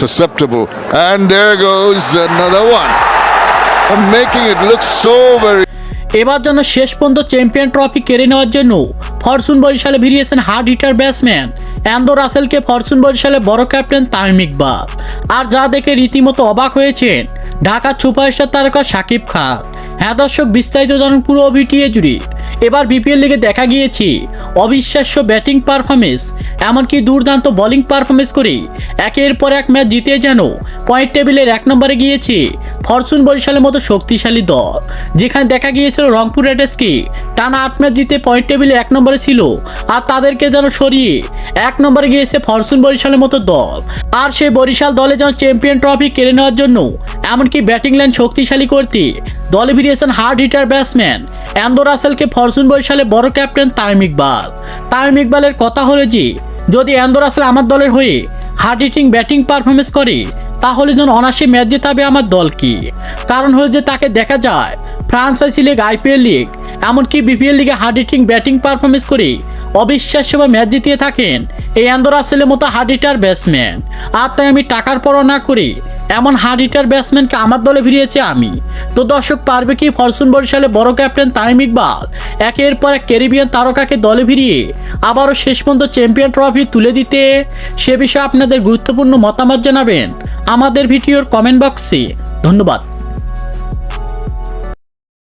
susceptible. And there goes another one. I'm making it look so very. এবার যেন শেষ পর্যন্ত চ্যাম্পিয়ন ট্রফি কেড়ে নেওয়ার জন্য ফরচুন বরিশালে ভিড়িয়েছেন হার্ড হিটার ব্যাটসম্যান অ্যান্ডো রাসেলকে ফরচুন বরিশালে বড় ক্যাপ্টেন তামিম ইকবাল। আর যা দেখে রীতিমতো অবাক হয়েছেন ঢাকার সুপারস্টার তারকা শাকিব খান। হ্যাঁ দর্শক, বিস্তারিত জানুন পুরো ভিডিও জুড়ে। এবার বিপিএল লিগে দেখা গিয়েছে অবিশ্বাস্য ব্যাটিং পারফরমেন্স, এমনকি দুর্দান্ত বোলিং পারফরমেন্স করে একের পর এক ম্যাচ জিতে যেন পয়েন্ট টেবিলের 1 নম্বরে গিয়েছে ফরচুন বরিশালের মতো শক্তিশালী দল। যেখানে দেখা গিয়েছিল রংপুর রাইডার্সকে টানা 8 ম্যাচ জিতে পয়েন্ট টেবিলে 1 নম্বরে ছিল, আর তাদেরকে যেন সরিয়ে 1 নম্বরে গিয়েছে ফরচুন বরিশালের মতো দল। আর সেই বরিশাল দলে যেন চ্যাম্পিয়ন ট্রফি কেড়ে নেওয়ার জন্য এমনকি ব্যাটিং লাইন শক্তিশালী করতে দলে ভিড়িয়েছেন হার্ড হিটার ব্যাটসম্যান অ্যান্ডো রাসেলকে ফরচুন বরিশালে বড় ক্যাপ্টেন তামিম ইকবাল। তামিম ইকবালের কথা হলো যে যদি অ্যান্ডো রাসেল আমার দলের হয়ে হার্ড হিটিং ব্যাটিং পারফরমেন্স করে তাহলে যেন অনায়াসে ম্যাচ জেতাবে আমার দলকে। কারণ হলো যে তাকে দেখা যায় ফ্রান্সাইজি লিগ, আইপিএল লিগ, এমনকি বিপিএল লিগে হার্ড হিটিং ব্যাটিং পারফরমেন্স করে অবিশ্বাস্যভাবে ম্যাচ জিতিয়ে থাকেন এই অ্যান্ডো রাসেলের মতো হার্ড হিটার ব্যাটসম্যান। আর তাই আমি টাকার পরোয়া না করে এমন হার্ড হিটার ব্যাটসম্যানকে আমার দলে ভিড়িয়েছি আমি। তো দর্শক, পারবে কি ফরচুন বরিশালে বড় ক্যাপ্টেন তামিম ইকবাল একের পর এক ক্যারিবিয়ান তারকাকে দলে ভিড়িয়ে আবারও শেষ পর্যন্ত চ্যাম্পিয়ন ট্রফি তুলে দিতে? সে বিষয়ে আপনাদের গুরুত্বপূর্ণ মতামত জানাবেন আমাদের ভিডিওর কমেন্ট বক্সে। ধন্যবাদ।